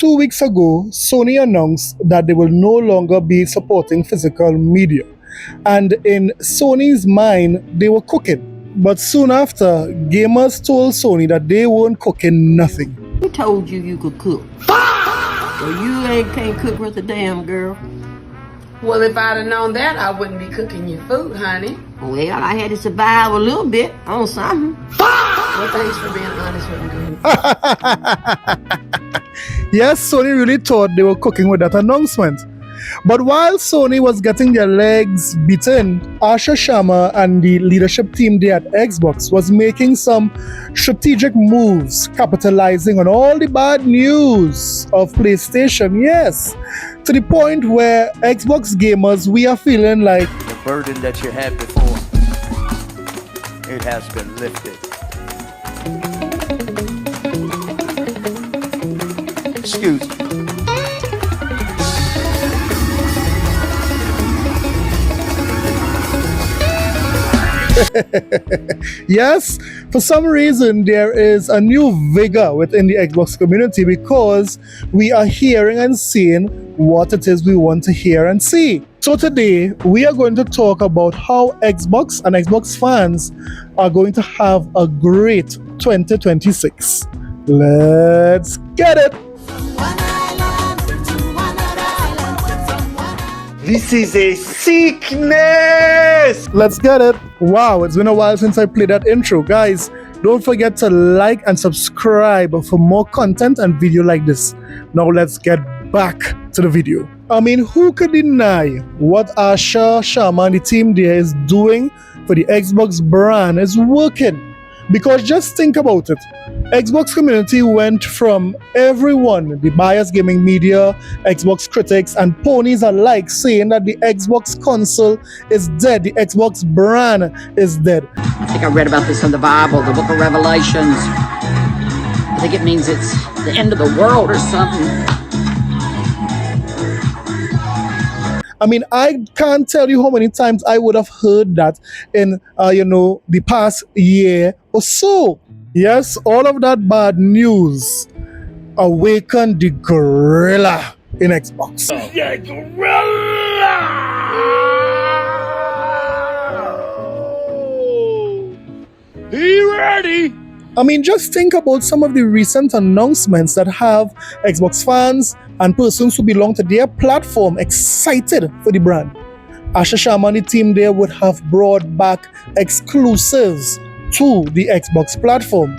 2 weeks ago, Sony announced that they will no longer be supporting physical media. And in Sony's mind, they were cooking. But soon after, gamers told Sony that they weren't cooking nothing. Who told you you could cook? Well, you can't cook worth a damn, girl. Well, if I'd have known that, I wouldn't be cooking your food, honey. Well, I had to survive a little bit on something. Well, thanks for being honest with me. Yes, Sony really thought they were cooking with that announcement. But while Sony was getting their legs beaten, Asha Sharma and the leadership team there at Xbox was making some strategic moves, capitalizing on all the bad news of PlayStation, yes, to the point where Xbox gamers, we are feeling like the burden that you had before, it has been lifted. Excuse me. Yes, for some reason there is a new vigor within the Xbox community because we are hearing and seeing what it is we want to hear and see. So today we are going to talk about how Xbox and Xbox fans are going to have a great 2026. Let's get it! This is a sickness! Let's get it! Wow, it's been a while since I played that intro. Guys, don't forget to like and subscribe for more content and video like this. Now let's get back to the video. I mean, who could deny what Asha Sharma and the team there is doing for the Xbox brand is working? Because just think about it. Xbox community went from everyone, the biased gaming media, Xbox critics, and ponies alike saying that the Xbox console is dead, the Xbox brand is dead. I think I read about this in the Bible, the book of Revelations. I think it means it's the end of the world or something. I mean, I can't tell you how many times I would have heard that in, the past year or so. Yes, all of that bad news awakened the gorilla in Xbox. The gorilla! Be ready! I mean, just think about some of the recent announcements that have Xbox fans and persons who belong to their platform excited for the brand. Asha Sharma and the team there would have brought back exclusives to the Xbox platform,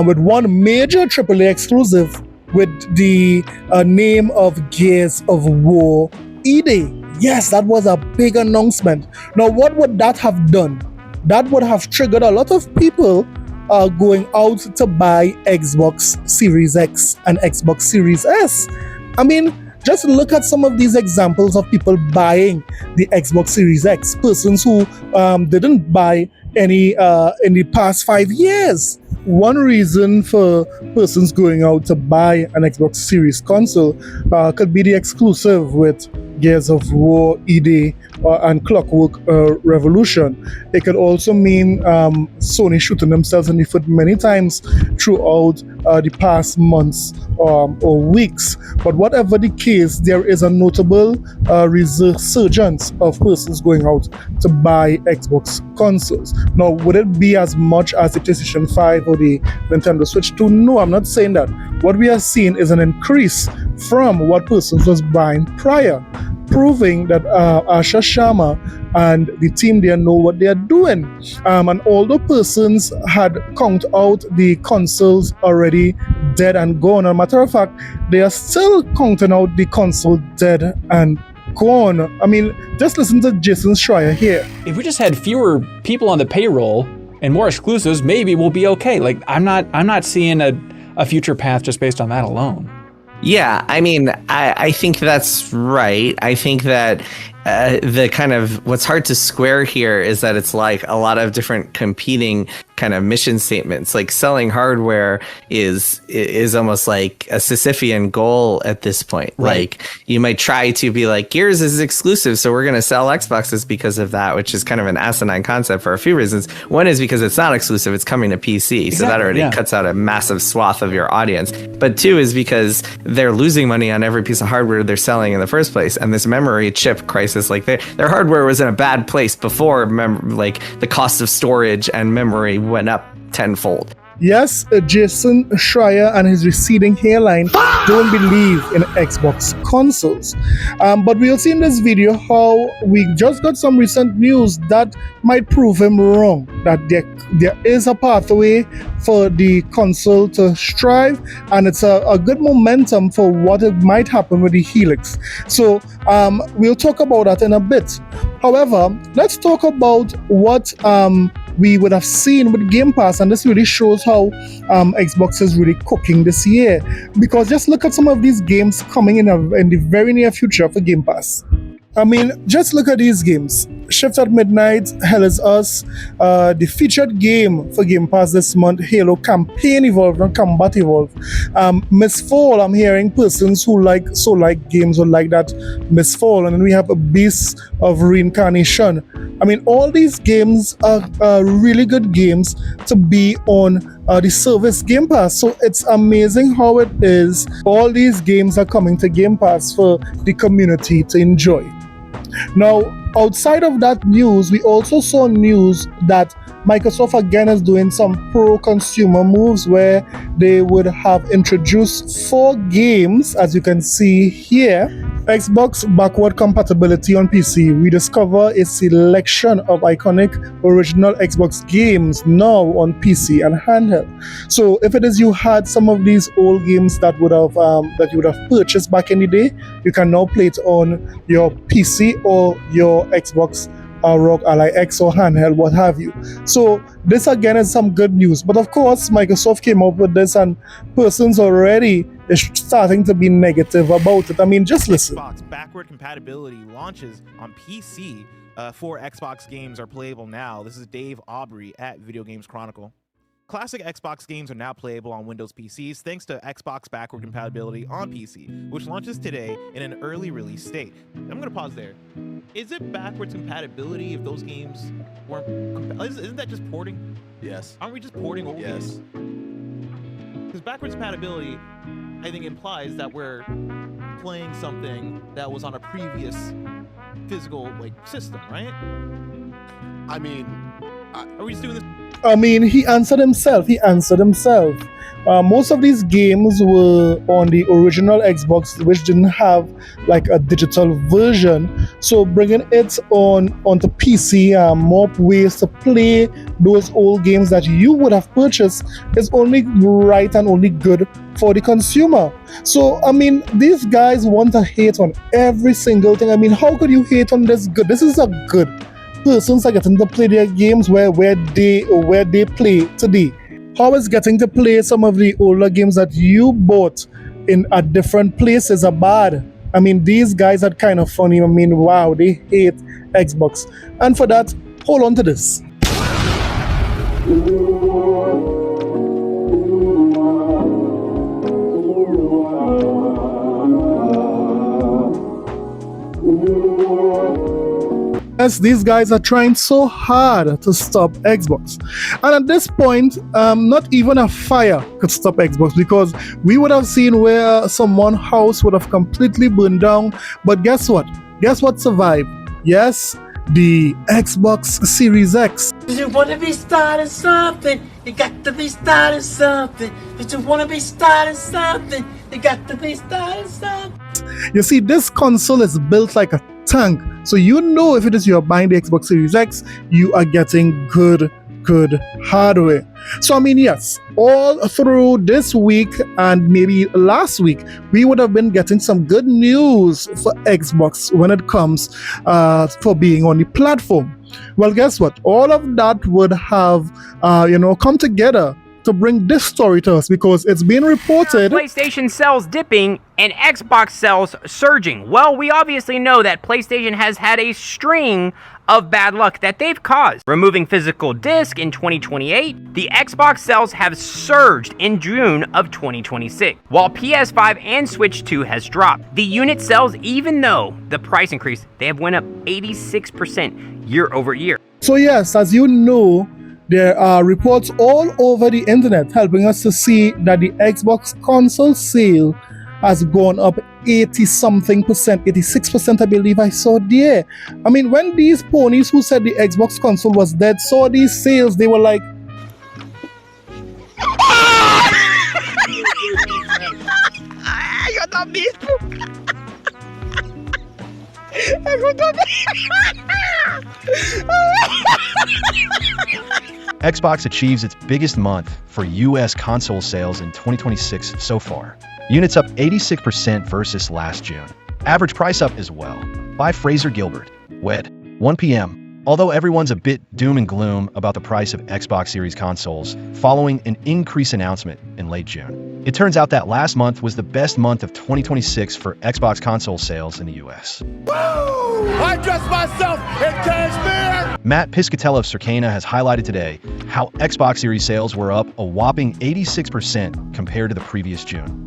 with one major AAA exclusive with the name of Gears of War E-Day. Yes, that was a big announcement. Now, what would that have done? That would have triggered a lot of people going out to buy Xbox Series X and Xbox Series S. I mean, just look at some of these examples of people buying the Xbox Series X, persons who didn't buy any in the past 5 years. One reason for persons going out to buy an Xbox Series console could be the exclusive with Gears of War, E-Day, and Clockwork Revolution. It could also mean Sony shooting themselves in the foot many times throughout the past months or weeks. But whatever the case, there is a notable resurgence of persons going out to buy Xbox consoles. Now, would it be as much as the PlayStation 5 or the Nintendo Switch 2? No, I'm not saying that. What we are seeing is an increase from what persons was buying prior, proving that Asha Sharma and the team there know what they are doing. And although persons had counted out the consoles already dead and gone, as a matter of fact, they are still counting out the console dead and gone. I mean, just listen to Jason Schreier here. If we just had fewer people on the payroll and more exclusives, maybe we'll be okay. Like, I'm not seeing a future path just based on that alone. Yeah, I mean, I think that's right. I think that the kind of what's hard to square here is that it's like a lot of different competing kind of mission statements. Like selling hardware is almost like a Sisyphean goal at this point. Right. Like you might try to be like, Gears is exclusive, so we're going to sell Xboxes because of that, which is kind of an asinine concept for a few reasons. One is because it's not exclusive, it's coming to PC, so that already cuts out a massive swath of your audience. But two is because they're losing money on every piece of hardware they're selling in the first place, and this memory chip crisis, like their hardware was in a bad place before like the cost of storage and memory went up tenfold. Yes, Jason Schreier and his receding hairline don't believe in Xbox consoles. But we'll see in this video how we just got some recent news that might prove him wrong, that there is a pathway for the console to strive, and it's a good momentum for what it might happen with the Helix. So we'll talk about that in a bit. However, let's talk about what we would have seen with Game Pass, and this really shows how Xbox is really cooking this year, because just look at some of these games coming in the very near future for Game Pass. I mean, just look at these games. Shift at Midnight, Hell is Us, the featured game for Game Pass this month, Halo Campaign Evolved and Combat Evolved. Mistfall, I'm hearing persons who like games would like that Mistfall. And then we have a Beast of Reincarnation. I mean, all these games are really good games to be on the service Game Pass. So it's amazing how it is. All these games are coming to Game Pass for the community to enjoy. Now, outside of that news, we also saw news that Microsoft again is doing some pro-consumer moves where they would have introduced 4 games, as you can see here. Xbox backward compatibility on PC. We discover a selection of iconic original Xbox games now on PC and handheld. So if it is you had some of these old games that you would have purchased back in the day, you can now play it on your PC or your Xbox Rock Ally X or handheld, what have you. So this again is some good news. But of course, Microsoft came up with this, and persons already is starting to be negative about it. I mean, just listen. Xbox backward compatibility launches on PC. 4 Xbox games are playable now. This is Dave Aubrey at Video Games Chronicle. Classic Xbox games are now playable on Windows PCs thanks to Xbox backward compatibility on PC, which launches today in an early release state. I'm going to pause there. Is it backwards compatibility if those games weren't isn't that just porting? Yes. Aren't we just porting old games? Because backwards compatibility, I think, implies that we're playing something that was on a previous physical system, right? I mean, are we just doing this? I mean, he answered himself. Most of these games were on the original Xbox, which didn't have like a digital version. So bringing it onto PC, more ways to play those old games that you would have purchased is only right and only good for the consumer. So, I mean, these guys want to hate on every single thing. I mean, how could you hate on this good? This is a good. Persons are getting to play their games where they play today. How is getting to play some of the older games that you bought at different places are bad? I mean, these guys are kind of funny. I mean, wow, they hate Xbox. And for that, hold on to this. Yes, these guys are trying so hard to stop Xbox. And at this point, not even a fire could stop Xbox, because we would have seen where someone's house would have completely burned down. But guess what? Guess what survived? Yes, the Xbox Series X. You wanna be starting something, you got to be starting something. If you wanna be starting something, you got to be starting something. You see, this console is built like a tank. So you know if it is you're buying the Xbox Series X, you are getting good hardware. So I mean, yes, all through this week and maybe last week, we would have been getting some good news for Xbox when it comes for being on the platform. Well, guess what? All of that would have come together to bring this story to us because it's been reported. PlayStation sales dipping and Xbox sales surging. Well, we obviously know that PlayStation has had a string of bad luck that they've caused. Removing physical disc in 2028, the Xbox sales have surged in June of 2026, while PS5 and Switch 2 has dropped. The unit sales, even though the price increase, they have went up 86% year over year. So yes, as you know, there are reports all over the internet helping us to see that the Xbox console sale has gone up 80-something percent, 86% I believe I saw there. I mean, when these ponies who said the Xbox console was dead saw these sales, they were like, Xbox achieves its biggest month for US console sales in 2026 so far. Units up 86% versus last June. Average price up as well. By Fraser Gilbert. WED. 1 p.m. Although everyone's a bit doom and gloom about the price of Xbox Series consoles following an increase announcement in late June, it turns out that last month was the best month of 2026 for Xbox console sales in the US. I dressed myself in cashmere! Matt Piscatella of Circana has highlighted today how Xbox Series sales were up a whopping 86% compared to the previous June.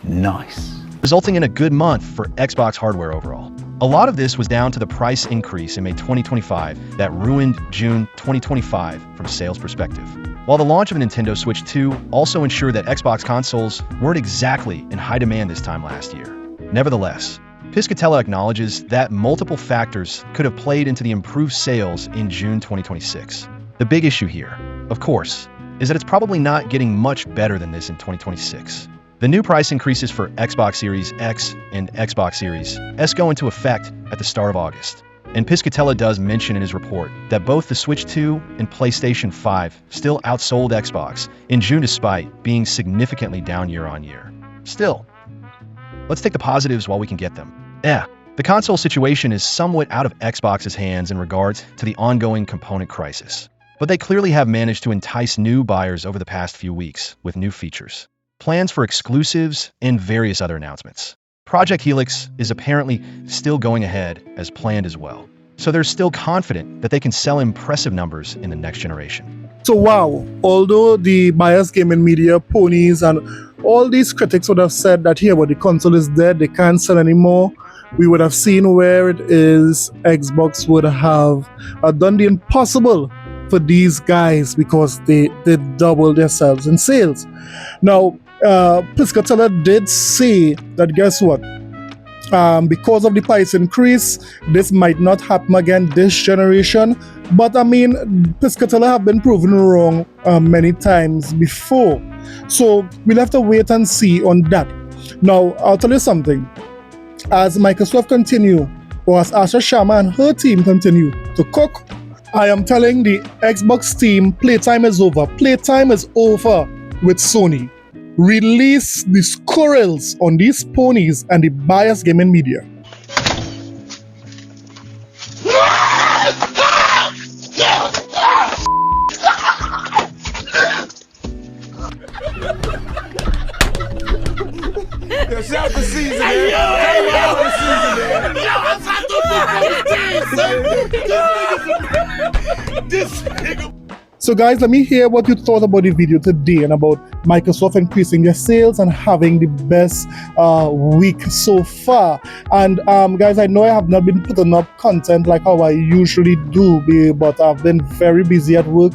Nice. Resulting in a good month for Xbox hardware overall. A lot of this was down to the price increase in May 2025 that ruined June 2025 from a sales perspective. While the launch of Nintendo Switch 2 also ensured that Xbox consoles weren't exactly in high demand this time last year. Nevertheless, Piscatella acknowledges that multiple factors could have played into the improved sales in June 2026. The big issue here, of course, is that it's probably not getting much better than this in 2026. The new price increases for Xbox Series X and Xbox Series S go into effect at the start of August. And Piscatella does mention in his report that both the Switch 2 and PlayStation 5 still outsold Xbox in June despite being significantly down year on year. Still, let's take the positives while we can get them. The console situation is somewhat out of Xbox's hands in regards to the ongoing component crisis. But they clearly have managed to entice new buyers over the past few weeks with new features, plans for exclusives, and various other announcements. Project Helix is apparently still going ahead as planned as well. So they're still confident that they can sell impressive numbers in the next generation. so wow, although the biased gaming media, ponies, and all these critics would have said that here, but the console is dead, they can't sell anymore, we would have seen where it is. Xbox would have done the impossible for these guys because they doubled themselves in sales. Now, Piscatella did say that, guess what? Because of the price increase, this might not happen again this generation. But I mean, Piscatella have been proven wrong many times before. So we'll have to wait and see on that. Now, I'll tell you something. As Microsoft continue, or as Asha Sharma and her team continue to cook, I am telling the Xbox team, playtime is over. Playtime is over with Sony. Release the squirrels on these ponies and the biased gaming media. Yo, shout out to season, man. Shout out to season, man. Yo, I this nigga. So guys, let me hear what you thought about the video today and about Microsoft increasing their sales and having the best week so far. And guys, I know I have not been putting up content like how I usually do, but I've been very busy at work.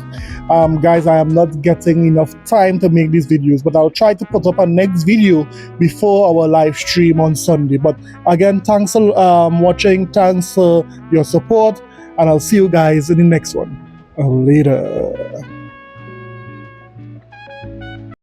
Guys, I am not getting enough time to make these videos, but I'll try to put up a next video before our live stream on Sunday. But again, thanks for watching, thanks for your support, and I'll see you guys in the next one. Later.